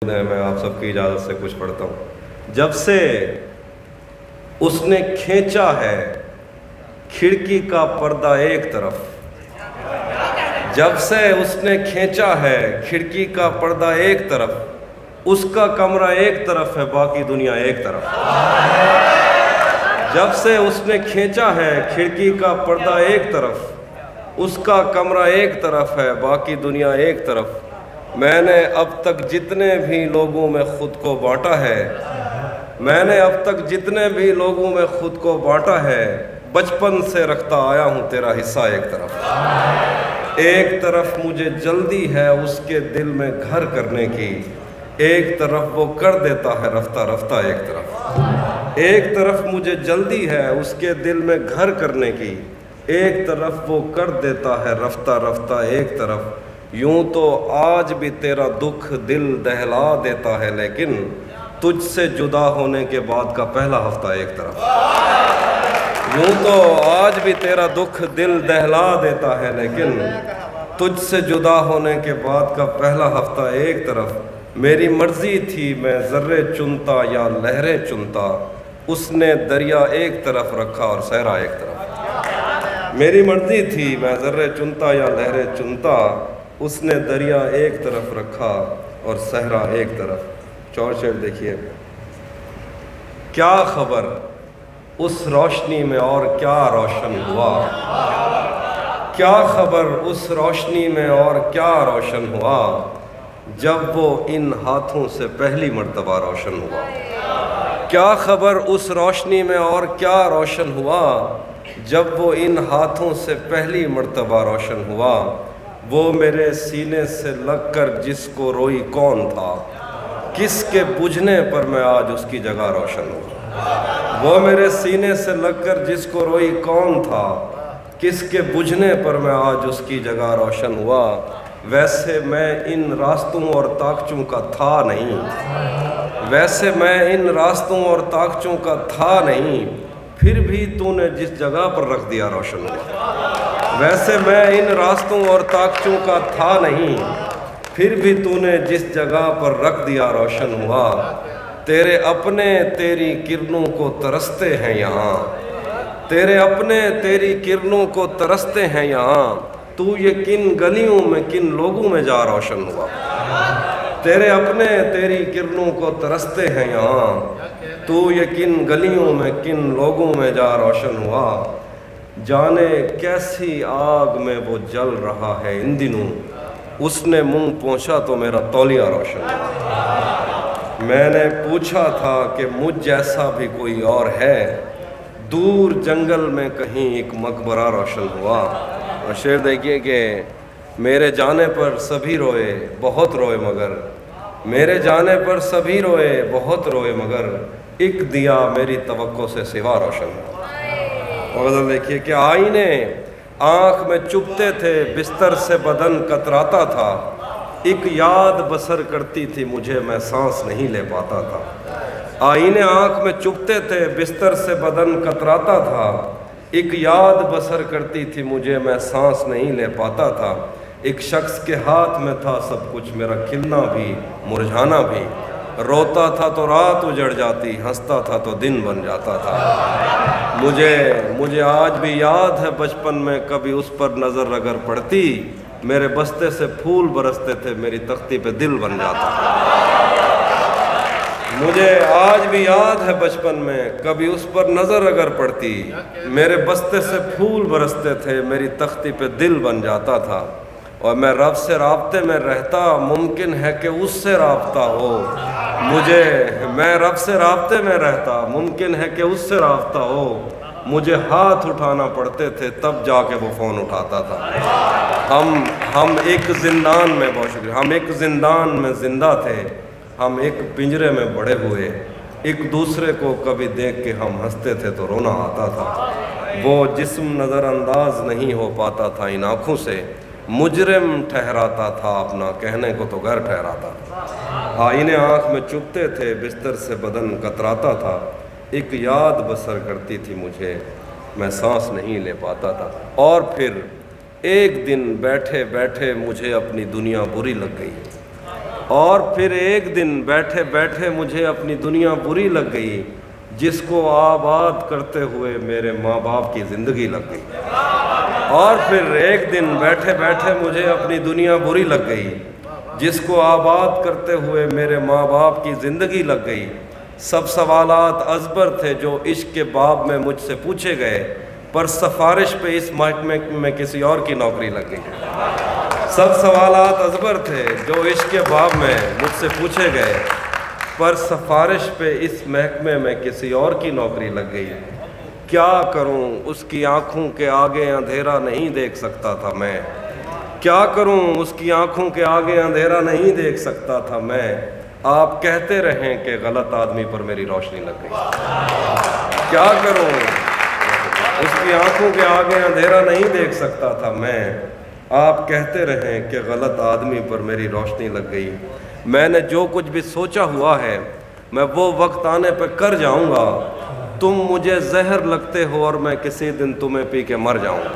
میں آپ سب کی اجازت سے کچھ پڑھتا ہوں۔ جب سے اس نے کھینچا ہے کھڑکی کا پردہ ایک طرف، جب سے اس نے کھینچا ہے کھڑکی کا پردہ ایک طرف، اس کا کمرہ ایک طرف ہے باقی دنیا ایک طرف۔ جب سے اس نے کھینچا ہے کھڑکی کا پردہ ایک طرف، اس کا کمرہ ایک طرف ہے باقی دنیا ایک طرف۔ میں نے اب تک جتنے بھی لوگوں میں خود کو بانٹا ہے، میں نے اب تک جتنے بھی لوگوں میں خود کو بانٹا ہے، بچپن سے رکھتا آیا ہوں تیرا حصہ ایک طرف۔ ایک طرف مجھے جلدی ہے اس کے دل میں گھر کرنے کی، ایک طرف وہ کر دیتا ہے رفتہ رفتہ ایک طرف۔ ایک طرف مجھے جلدی ہے اس کے دل میں گھر کرنے کی، ایک طرف وہ کر دیتا ہے رفتہ رفتہ ایک طرف۔ یوں تو آج بھی تیرا دکھ دل دہلا دیتا ہے، لیکن تجھ سے جدا ہونے کے بعد کا پہلا ہفتہ ایک طرف۔ یوں تو آج بھی تیرا دکھ دل دہلا دیتا ہے، لیکن تجھ سے جدا ہونے کے بعد کا پہلا ہفتہ ایک طرف۔ میری مرضی تھی میں ذرے چنتا یا لہریں چنتا، اس نے دریا ایک طرف رکھا اور صحرا ایک طرف۔ میری مرضی تھی میں ذرے چنتا یا لہریں چنتا، اس نے دریا ایک طرف رکھا اور صحرا ایک طرف۔ چور شعر دیکھیے۔ کیا خبر اس روشنی میں اور کیا روشن ہوا، کیا خبر اس روشنی میں اور کیا روشن ہوا، جب وہ ان ہاتھوں سے پہلی مرتبہ روشن ہوا۔ کیا خبر اس روشنی میں اور کیا روشن ہوا، جب وہ ان ہاتھوں سے پہلی مرتبہ روشن ہوا۔ وہ میرے سینے سے لگ کر جس کو روئی کون تھا، کس کے بجھنے پر میں آج اس کی جگہ روشن ہوا۔ وہ میرے سینے سے لگ کر جس کو روئی کون تھا، کس کے بجھنے پر میں آج اس کی جگہ روشن ہوا۔ ویسے میں ان راستوں اور طاقچوں کا تھا نہیں، ویسے میں ان راستوں اور طاقچوں کا تھا نہیں، پھر بھی تو نے جس جگہ پر رکھ دیا روشن ہوا۔ ویسے میں ان راستوں اور طاقچوں کا تھا نہیں، پھر بھی تو نے جس جگہ پر رکھ دیا روشن ہوا۔ تیرے اپنے تیری کرنوں کو ترستے ہیں یہاں، تیرے اپنے تیری کرنوں کو ترستے ہیں یہاں، تو یہ کن گلیوں میں کن لوگوں میں جا روشن ہوا۔ تیرے اپنے تیری کرنوں کو ترستے ہیں یہاں، تو یہ کن گلیوں میں کن لوگوں میں جا روشن ہوا۔ جانے کیسی آگ میں وہ جل رہا ہے ان دنوں، اس نے منہ پوچھا تو میرا تولیہ روشن ہوا۔ میں نے پوچھا تھا کہ مجھ جیسا بھی کوئی اور ہے، دور جنگل میں کہیں ایک مقبرہ روشن ہوا۔ اور شعر دیکھیے کہ میرے جانے پر سبھی روئے بہت روئے مگر، میرے جانے پر سبھی روئے بہت روئے مگر، ایک دیا میری توقع سے سوا روشن ہوا۔ اور غزل دیکھیے کہ آئینے آنکھ میں چبھتے تھے بستر سے بدن کتراتا تھا، ایک یاد بسر کرتی تھی مجھے میں سانس نہیں لے پاتا تھا۔ آئینے آنکھ میں چبھتے تھے بستر سے بدن کتراتا تھا، ایک یاد بسر کرتی تھی مجھے میں سانس نہیں لے پاتا تھا۔ ایک شخص کے ہاتھ میں تھا سب کچھ، میرا کھلنا بھی مرجھانا بھی، روتا تھا تو رات اجڑ جاتی، ہنستا تھا تو دن بن جاتا تھا۔ مجھے آج بھی یاد ہے بچپن میں کبھی اس پر نظر اگر پڑتی، میرے بستے سے پھول برستے تھے میری تختی پہ دل بن جاتا تھا۔ مجھے آج بھی یاد ہے بچپن میں کبھی اس پر نظر اگر پڑتی، میرے بستے سے پھول برستے تھے میری تختی پہ دل بن جاتا تھا۔ اور میں رب سے رابطے میں رہتا، ممکن ہے کہ اس سے رابطہ ہو مجھے، میں رب سے رابطے میں رہتا، ممکن ہے کہ اس سے رابطہ ہو مجھے، ہاتھ اٹھانا پڑتے تھے تب جا کے وہ فون اٹھاتا تھا۔ ہم ایک زندان میں، بہت شکریہ، ہم ایک زندان میں زندہ تھے، ہم ایک پنجرے میں بڑے ہوئے، ایک دوسرے کو کبھی دیکھ کے ہم ہنستے تھے تو رونا آتا تھا۔ وہ جسم نظر انداز نہیں ہو پاتا تھا ان آنکھوں سے، مجرم ٹھہراتا تھا اپنا کہنے کو تو گھر ٹھہراتا تھا۔ آئینے آنکھ میں چبھتے تھے بستر سے بدن کتراتا تھا، ایک یاد بسر کرتی تھی مجھے میں سانس نہیں لے پاتا تھا۔ اور پھر ایک دن بیٹھے بیٹھے مجھے اپنی دنیا بری لگ گئی، اور پھر ایک دن بیٹھے بیٹھے مجھے اپنی دنیا بری لگ گئی، جس کو آباد کرتے ہوئے میرے ماں باپ کی زندگی لگ گئی۔ اور پھر ایک دن بیٹھے بیٹھے مجھے اپنی دنیا بری لگ گئی، جس کو آباد کرتے ہوئے میرے ماں باپ کی زندگی لگ گئی۔ سب سوالات ازبر تھے جو عشق کے باب میں مجھ سے پوچھے گئے، پر سفارش پہ اس محکمے میں کسی اور کی نوکری لگ گئی۔ سب سوالات ازبر تھے جو عشق کے باب میں مجھ سے پوچھے گئے، پر سفارش پہ اس محکمے میں کسی اور کی نوکری لگ گئی۔ کیا کروں اس کی آنکھوں کے آگے اندھیرا نہیں دیکھ سکتا تھا میں، کیا کروں اس کی آنکھوں کے آگے اندھیرا نہیں دیکھ سکتا تھا میں۔ آپ کہتے رہیں کہ غلط آدمی پر میری روشنی لگ گئی۔ کیا کروں اس کی آنکھوں کے آگے اندھیرا نہیں دیکھ سکتا تھا میں، آپ کہتے رہیں کہ غلط آدمی پر میری روشنی لگ گئی۔ میں نے جو کچھ بھی سوچا ہوا ہے میں وہ وقت آنے پہ کر جاؤں گا، تم مجھے زہر لگتے ہو اور میں کسی دن تمہیں پی کے مر جاؤں گا۔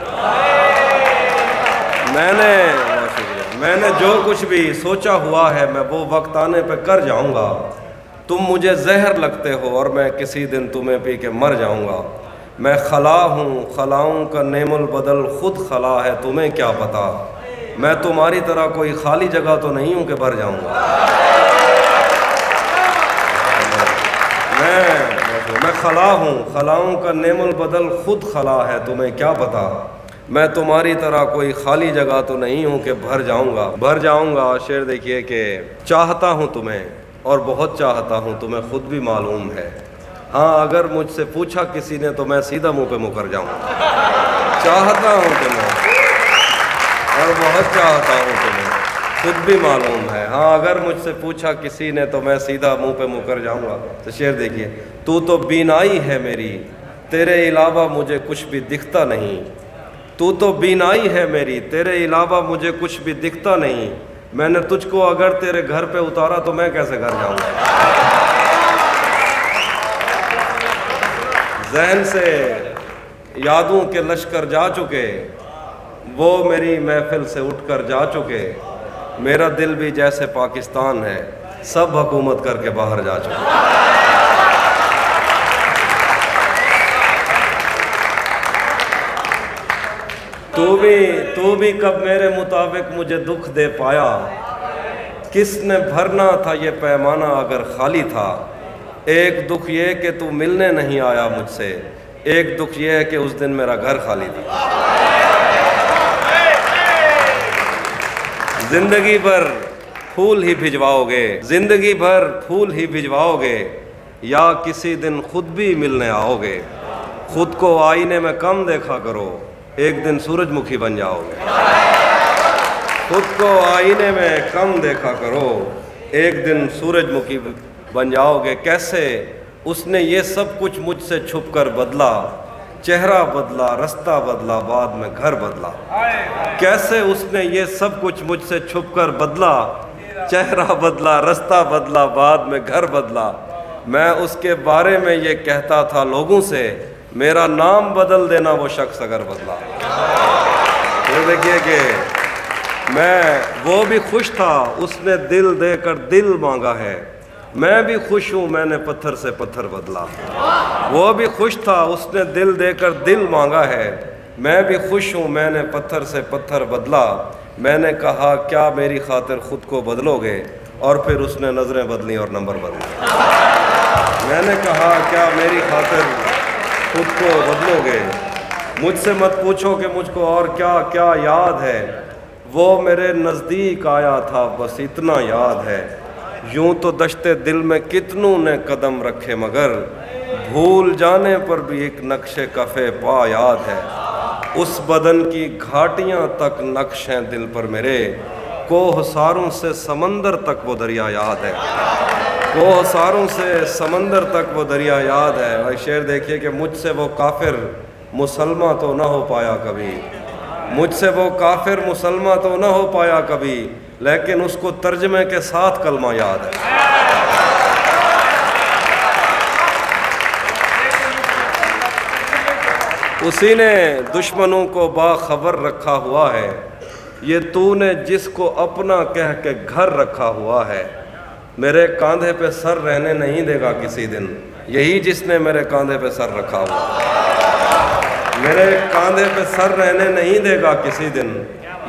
میں نے جو کچھ بھی سوچا ہوا ہے میں وہ وقت آنے پہ کر جاؤں گا، تم مجھے زہر لگتے ہو اور میں کسی دن تمہیں پی کے مر جاؤں گا۔ میں خلا ہوں، خلاؤں کا نعم البدل خود خلا ہے، تمہیں کیا پتا، میں تمہاری طرح کوئی خالی جگہ تو نہیں ہوں کہ بھر جاؤں گا۔ میں خلا ہوں، خلاؤں کا نعم البدل خود خلا ہے، تمہیں کیا پتا، میں تمہاری طرح کوئی خالی جگہ تو نہیں ہوں کہ بھر جاؤں گا۔ شعر دیکھیے کہ چاہتا ہوں تمہیں اور بہت چاہتا ہوں، تمہیں خود بھی معلوم ہے، ہاں اگر مجھ سے پوچھا کسی نے تو میں سیدھا منہ پہ مکر جاؤں گا۔ چاہتا ہوں تمہیں اور بہت چاہتا ہوں، تمہیں خود بھی معلوم ہے، ہاں اگر مجھ سے پوچھا کسی نے تو میں سیدھا منہ پہ مکر جاؤں گا۔ تو شعر دیکھیے، تو بینائی ہے میری، تیرے علاوہ مجھے کچھ بھی دکھتا نہیں، تو بینائی ہے میری، تیرے علاوہ مجھے کچھ بھی دکھتا نہیں، میں نے تجھ کو اگر تیرے گھر پہ اتارا تو میں کیسے گھر جاؤں گا۔ ذہن سے یادوں کے لشکر جا چکے، وہ میری محفل سے اٹھ کر جا چکے، میرا دل بھی جیسے پاکستان ہے، سب حکومت کر کے باہر جا چکے۔ تو بھی کب میرے مطابق مجھے دکھ دے پایا، کس نے بھرنا تھا یہ پیمانہ اگر خالی تھا، ایک دکھ یہ کہ تو ملنے نہیں آیا مجھ سے، ایک دکھ یہ ہے کہ اس دن میرا گھر خالی تھا۔ زندگی بھر پھول ہی بھجواؤ گے، زندگی بھر پھول ہی بھجواؤ گے، یا کسی دن خود بھی ملنے آؤ گے، خود کو آئینے میں کم دیکھا کرو، ایک دن سورج مکھی بن جاؤ گے۔ خود کو آئینے میں کم دیکھا کرو، ایک دن سورج مکھی بن جاؤ گے۔ کیسے اس نے یہ سب کچھ مجھ سے چھپ کر بدلا، چہرہ بدلا، رستہ بدلا، بعد میں گھر بدلا۔ کیسے اس نے یہ سب کچھ مجھ سے چھپ کر بدلا، چہرہ بدلا، رستہ بدلا، بعد میں گھر بدلا۔ میں اس کے بارے میں یہ کہتا تھا لوگوں سے، میرا نام بدل دینا وہ شخص اگر بدلا۔ یہ دیکھیے کہ وہ بھی خوش تھا، اس نے دل دے کر دل مانگا ہے، میں بھی خوش ہوں میں نے پتھر سے پتھر بدلا۔ وہ بھی خوش تھا، اس نے دل دے کر دل مانگا ہے، میں بھی خوش ہوں میں نے پتھر سے پتھر بدلا۔ میں نے کہا کیا میری خاطر خود کو بدلو گے، اور پھر اس نے نظریں بدلیں اور نمبر بدلے۔ میں نے کہا کیا میری خاطر خود کو بدلو گے، مجھ سے مت پوچھو کہ مجھ کو اور کیا کیا یاد ہے، وہ میرے نزدیک آیا تھا بس اتنا یاد ہے، یوں تو دشتے دل میں کتنوں نے قدم رکھے مگر بھول جانے پر بھی ایک نقش کفے پا یاد ہے۔ اس بدن کی گھاٹیاں تک نقش ہیں دل پر میرے، کوہ ساروں سے سمندر تک وہ دریا یاد ہے، کوہ ساروں سے سمندر تک وہ دریا یاد ہے۔ اور شعر دیکھیے کہ مجھ سے وہ کافر مسلمہ تو نہ ہو پایا کبھی، مجھ سے وہ کافر مسلمہ تو نہ ہو پایا کبھی، لیکن اس کو ترجمے کے ساتھ کلمہ یاد ہے۔ اسی نے دشمنوں کو باخبر رکھا ہوا ہے، یہ تو نے جس کو اپنا کہہ کے گھر رکھا ہوا ہے، میرے کاندھے پہ سر رہنے نہیں دے گا کسی دن، یہی جس نے میرے کاندھے پہ سر رکھا ہوا ہے، میرے کاندھے پہ سر رہنے نہیں دے گا کسی دن،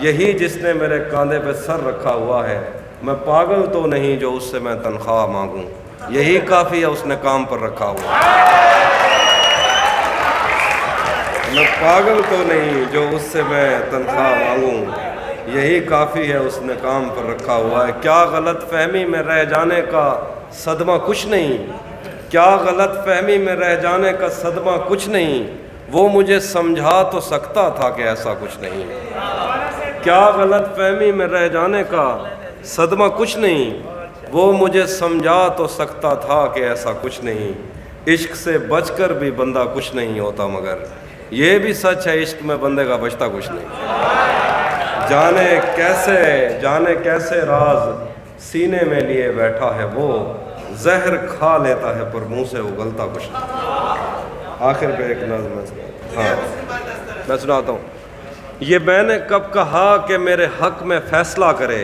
یہی جس نے میرے کاندھے پہ سر رکھا ہوا ہے۔ میں پاگل تو نہیں جو اس سے میں تنخواہ مانگوں، یہی کافی ہے اس نے کام پر رکھا ہوا ہے۔ میں پاگل تو نہیں جو اس سے میں تنخواہ مانگوں، یہی کافی ہے اس نے کام پر رکھا ہوا ہے۔ کیا غلط فہمی میں رہ جانے کا صدمہ کچھ نہیں، کیا غلط فہمی میں رہ جانے کا صدمہ کچھ نہیں، وہ مجھے سمجھا تو سکتا تھا کہ ایسا کچھ نہیں۔ کیا غلط فہمی میں رہ جانے کا صدمہ کچھ نہیں، وہ مجھے سمجھا تو سکتا تھا کہ ایسا کچھ نہیں۔ عشق سے بچ کر بھی بندہ کچھ نہیں ہوتا، مگر یہ بھی سچ ہے عشق میں بندے کا بچتا کچھ نہیں۔ جانے کیسے راز سینے میں لیے بیٹھا ہے وہ، زہر کھا لیتا ہے پر منہ سے اگلتا کچھ نہیں۔ آخر پہ ایک نظم میں سناتا ہوں۔ یہ میں نے کب کہا کہ میرے حق میں فیصلہ کرے،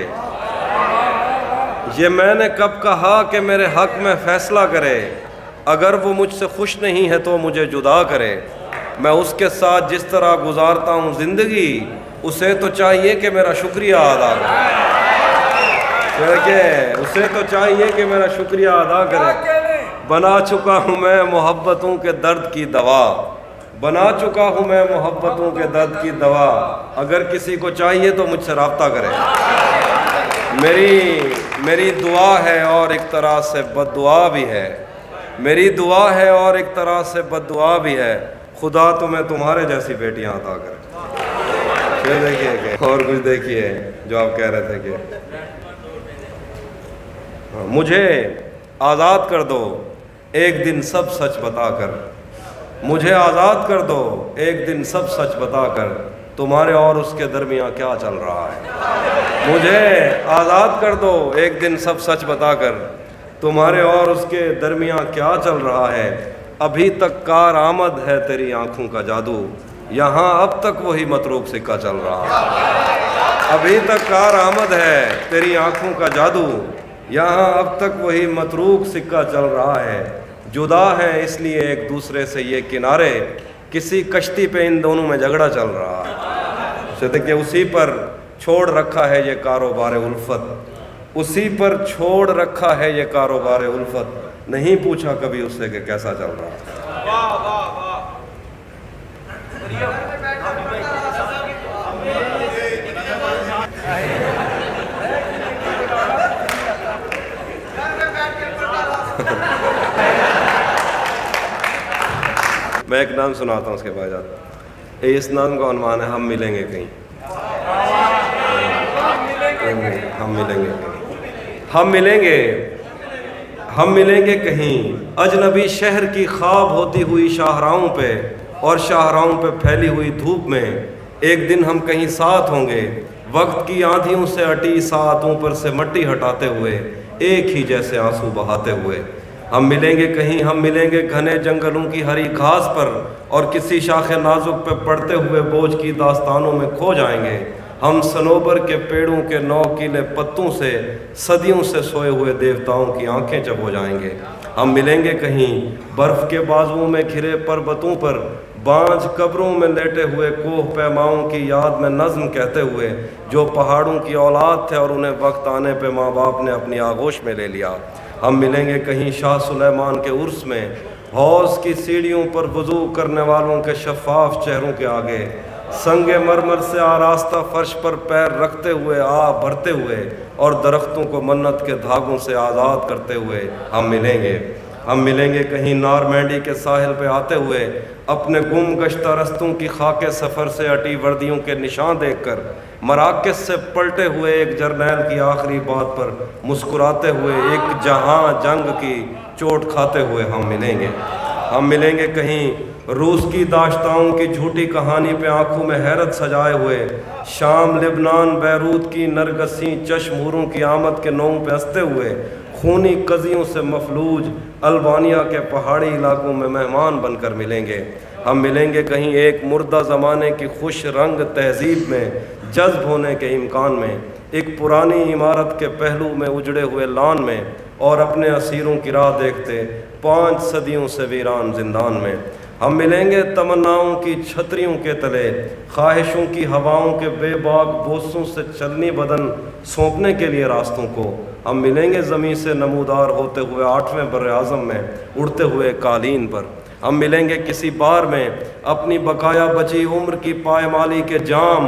یہ میں نے کب کہا کہ میرے حق میں فیصلہ کرے، اگر وہ مجھ سے خوش نہیں ہے تو مجھے جدا کرے۔ میں اس کے ساتھ جس طرح گزارتا ہوں زندگی، اسے تو چاہیے کہ میرا شکریہ ادا کرے، اسے تو چاہیے کہ میرا شکریہ ادا کرے۔ بنا چکا ہوں میں محبتوں کے درد کی دوا، بنا چکا ہوں میں محبتوں کے درد کی دوا، اگر کسی کو چاہیے تو مجھ سے رابطہ کرے۔ میری دعا ہے اور ایک طرح سے بد دعا بھی ہے، میری دعا ہے اور ایک طرح سے بد دعا بھی ہے، خدا تمہیں تمہارے جیسی بیٹیاں عطا کرے۔ پھر دیکھیے کہ اور کچھ دیکھیے جو آپ کہہ رہے تھے کہ مجھے آزاد کر دو ایک دن سب سچ بتا کر، مجھے آزاد کر دو ایک دن سب سچ بتا کر، تمہارے اور اس کے درمیان کیا چل رہا ہے۔ مجھے آزاد کر دو ایک دن سب سچ بتا کر، تمہارے اور اس کے درمیان کیا چل رہا ہے۔ ابھی تک کارآمد ہے تیری آنکھوں کا جادو، یہاں اب تک وہی متروک سکہ چل رہا ہے۔ ابھی تک کارآمد ہے تیری آنکھوں کا جادو، یہاں اب تک وہی متروک سکہ چل رہا ہے۔ جدا ہیں اس لیے ایک دوسرے سے یہ کنارے، کسی کشتی پہ ان دونوں میں جھگڑا چل رہا ہے۔ کہ اسی پر چھوڑ رکھا ہے یہ کاروبار الفت، اسی پر چھوڑ رکھا ہے یہ کاروبار الفت، نہیں پوچھا کبھی اس سے کہ کیسا چل رہا ہے۔ میں ایک نام سناتا ہوں اس کے بعد اس نام کا عنوان ہے ہم ملیں گے کہیں، ہم ملیں گے کہیں، ہم ملیں گے، ہم ملیں گے کہیں، اجنبی شہر کی خواب ہوتی ہوئی شاہراہوں پہ اور شاہراہوں پہ پھیلی ہوئی دھوپ میں، ایک دن ہم کہیں ساتھ ہوں گے، وقت کی آندھیوں سے اٹی ساعتوں پر سے مٹی ہٹاتے ہوئے، ایک ہی جیسے آنسو بہاتے ہوئے۔ ہم ملیں گے کہیں، ہم ملیں گے گھنے جنگلوں کی ہری گھاس پر، اور کسی شاخ نازک پہ پڑتے ہوئے بوجھ کی داستانوں میں کھو جائیں گے۔ ہم صنوبر کے پیڑوں کے نوکیلے پتوں سے صدیوں سے سوئے ہوئے دیوتاؤں کی آنکھیں چب ہو جائیں گے۔ ہم ملیں گے کہیں برف کے بازوؤں میں گھرے پربتوں پر، بانجھ قبروں میں لیٹے ہوئے کوہ پیماؤں کی یاد میں نظم کہتے ہوئے، جو پہاڑوں کی اولاد تھے اور انہیں وقت آنے پہ ماں باپ نے اپنی آغوش میں لے لیا۔ ہم ملیں گے کہیں شاہ سلیمان کے عرس میں، حوض کی سیڑھیوں پر وضو کرنے والوں کے شفاف چہروں کے آگے، سنگ مرمر سے آراستہ فرش پر پیر رکھتے ہوئے آہ بھرتے ہوئے، اور درختوں کو منت کے دھاگوں سے آزاد کرتے ہوئے ہم ملیں گے۔ ہم ملیں گے کہیں نارمینڈی کے ساحل پہ آتے ہوئے، اپنے گم گشتہ رستوں کی خاک سفر سے اٹی وردیوں کے نشان دیکھ کر، مراکز سے پلٹے ہوئے ایک جرنیل کی آخری بات پر مسکراتے ہوئے، ایک جہاں جنگ کی چوٹ کھاتے ہوئے ہم ملیں گے۔ ہم ملیں گے کہیں روس کی داشتاؤں کی جھوٹی کہانی پہ آنکھوں میں حیرت سجائے ہوئے، شام لبنان بیروت کی نرگسیں چشم ہوروں کی آمد کے نوم پہ ہنستے ہوئے، خونی قضیوں سے مفلوج البانیہ کے پہاڑی علاقوں میں مہمان بن کر ملیں گے۔ ہم ملیں گے کہیں ایک مردہ زمانے کی خوش رنگ تہذیب میں، جذب ہونے کے امکان میں، ایک پرانی عمارت کے پہلو میں اجڑے ہوئے لان میں، اور اپنے اسیروں کی راہ دیکھتے 5 صدیوں سے ویران زندان میں۔ ہم ملیں گے تمناؤں کی چھتریوں کے تلے، خواہشوں کی ہواؤں کے بے باک بوسوں سے چلنی بدن سونپنے کے لیے راستوں کو۔ ہم ملیں گے زمین سے نمودار ہوتے ہوئے 8ویں بر اعظم میں اڑتے ہوئے قالین پر۔ ہم ملیں گے کسی بار میں اپنی بقایا بچی عمر کی پائمالی کے جام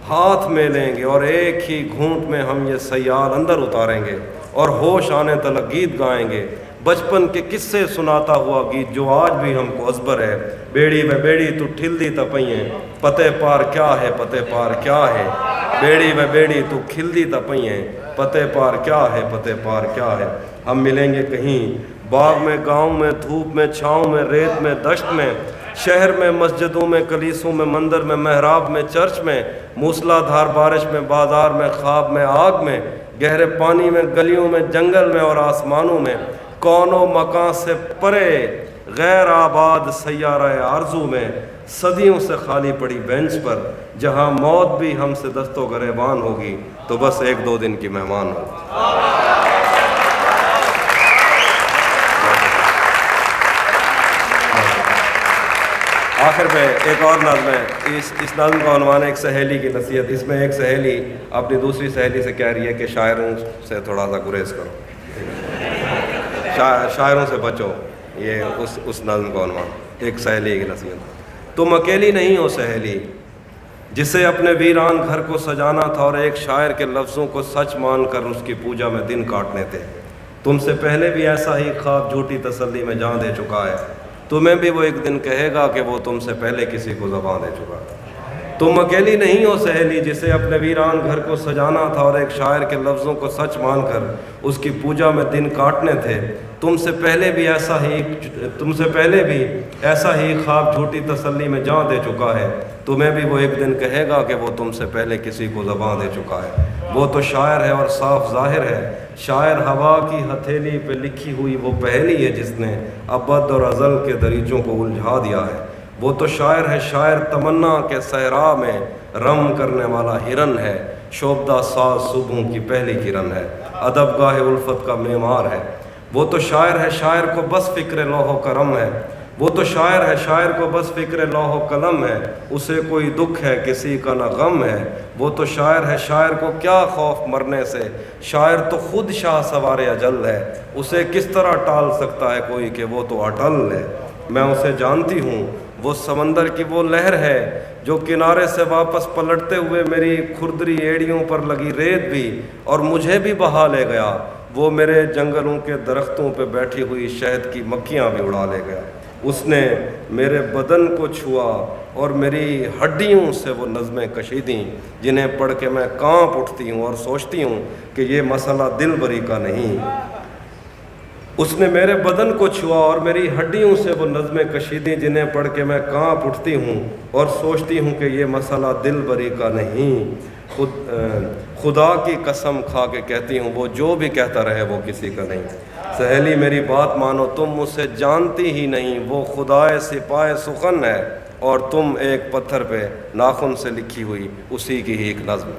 ہاتھ میں لیں گے، اور ایک ہی گھونٹ میں ہم یہ سیال اندر اتاریں گے، اور ہوش آنے تلک گیت گائیں گے، بچپن کے قصے سناتا ہوا گیت جو آج بھی ہم کو ازبر ہے۔ بیڑی و بیڑی تو ٹھلدی تپئیں، پتے پار کیا ہے، پتے پار کیا ہے۔ بیڑی و بیڑی تو کھلدی تپئیں، پتے پار کیا ہے، پتے پار کیا ہے۔ ہم ملیں گے کہیں باغ میں، گاؤں میں، دھوپ میں، چھاؤں میں، ریت میں، دشت میں، شہر میں، مسجدوں میں، کلیسوں میں، مندر میں، محراب میں، چرچ میں، موسلا دھار بارش میں، بازار میں، خواب میں، آگ میں، گہرے پانی میں، گلیوں میں، جنگل میں اور آسمانوں میں، کون و مکان سے پرے غیر آباد سیارہ آرزو میں، صدیوں سے خالی پڑی بینچ پر، جہاں موت بھی ہم سے دست و گریبان ہوگی تو بس 1-2 دن کی مہمان ہوگی۔ آخر میں ایک اور نظم ہے، اس نظم کا عنوان ہے ایک سہیلی کی نصیحت۔ اس میں ایک سہیلی اپنی دوسری سہیلی سے کہہ رہی ہے کہ شاعروں سے تھوڑا سا گریز کرو، شاعروں سے بچو۔ یہ اس نظم کا عنوان، ایک سہیلی کی نصیحت۔ تم اکیلی نہیں ہو سہیلی جسے اپنے ویران گھر کو سجانا تھا، اور ایک شاعر کے لفظوں کو سچ مان کر اس کی پوجا میں دن کاٹنے تھے۔ تم سے پہلے بھی ایسا ہی خواب جھوٹی تسلی میں جان دے چکا ہے، تمہیں بھی وہ ایک دن کہے گا کہ وہ تم سے پہلے کسی کو زبان دے چکا ہے۔ تم اکیلی نہیں ہو سہیلی جسے اپنے ویران گھر کو سجانا تھا، اور ایک شاعر کے لفظوں کو سچ مان کر اس کی پوجا میں دن کاٹنے تھے۔ تم سے پہلے بھی ایسا ہی خواب جھوٹی تسلی میں جان دے چکا ہے، تمہیں بھی وہ ایک دن کہے گا کہ وہ تم سے پہلے کسی کو زبان دے چکا ہے۔ وہ تو شاعر ہے اور صاف ظاہر ہے، شاعر ہوا کی ہتھیلی پہ لکھی ہوئی وہ پہلی ہے جس نے ابد اور ازل کے دریچوں کو الجھا دیا ہے۔ وہ تو شاعر ہے، شاعر تمنا کے صحرا میں رم کرنے والا ہرن ہے، شوبدہ ساز صبحوں کی پہلی کرن ہے، ادب گاہ الفت کا معمار ہے۔ وہ تو شاعر ہے، شاعر کو بس فکر لوح و قلم ہے، وہ تو شاعر ہے، شاعر کو بس فکر لوح و قلم ہے، اسے کوئی دکھ ہے کسی کا نہ غم ہے۔ وہ تو شاعر ہے، شاعر کو کیا خوف مرنے سے، شاعر تو خود شاہ سوار اجل ہے، اسے کس طرح ٹال سکتا ہے کوئی کہ وہ تو اٹل ہے۔ میں اسے جانتی ہوں، وہ سمندر کی وہ لہر ہے جو کنارے سے واپس پلٹتے ہوئے میری کھردری ایڑیوں پر لگی ریت بھی اور مجھے بھی بہا لے گیا، وہ میرے جنگلوں کے درختوں پہ بیٹھی ہوئی شہد کی مکھیاں بھی اڑا لے گیا۔ اس نے میرے بدن کو چھوا اور میری ہڈیوں سے وہ نظمیں کشیدیں جنہیں پڑھ کے میں کانپ اٹھتی ہوں اور سوچتی ہوں کہ یہ مسئلہ دل بری کا نہیں۔ اس نے میرے بدن کو چھوا اور میری ہڈیوں سے وہ نظمیں کشیدیں جنہیں پڑھ کے میں کانپ اٹھتی ہوں اور سوچتی ہوں کہ یہ مسئلہ دل بری کا نہیں۔ خدا کی قسم کھا کے کہتی ہوں، وہ جو بھی کہتا رہے وہ کسی کا نہیں۔ سہیلی میری بات مانو، تم مجھ سے جانتی ہی نہیں، وہ خدائے سپاہ سخن ہے اور تم ایک پتھر پہ ناخن سے لکھی ہوئی اسی کی ہی ایک نظم۔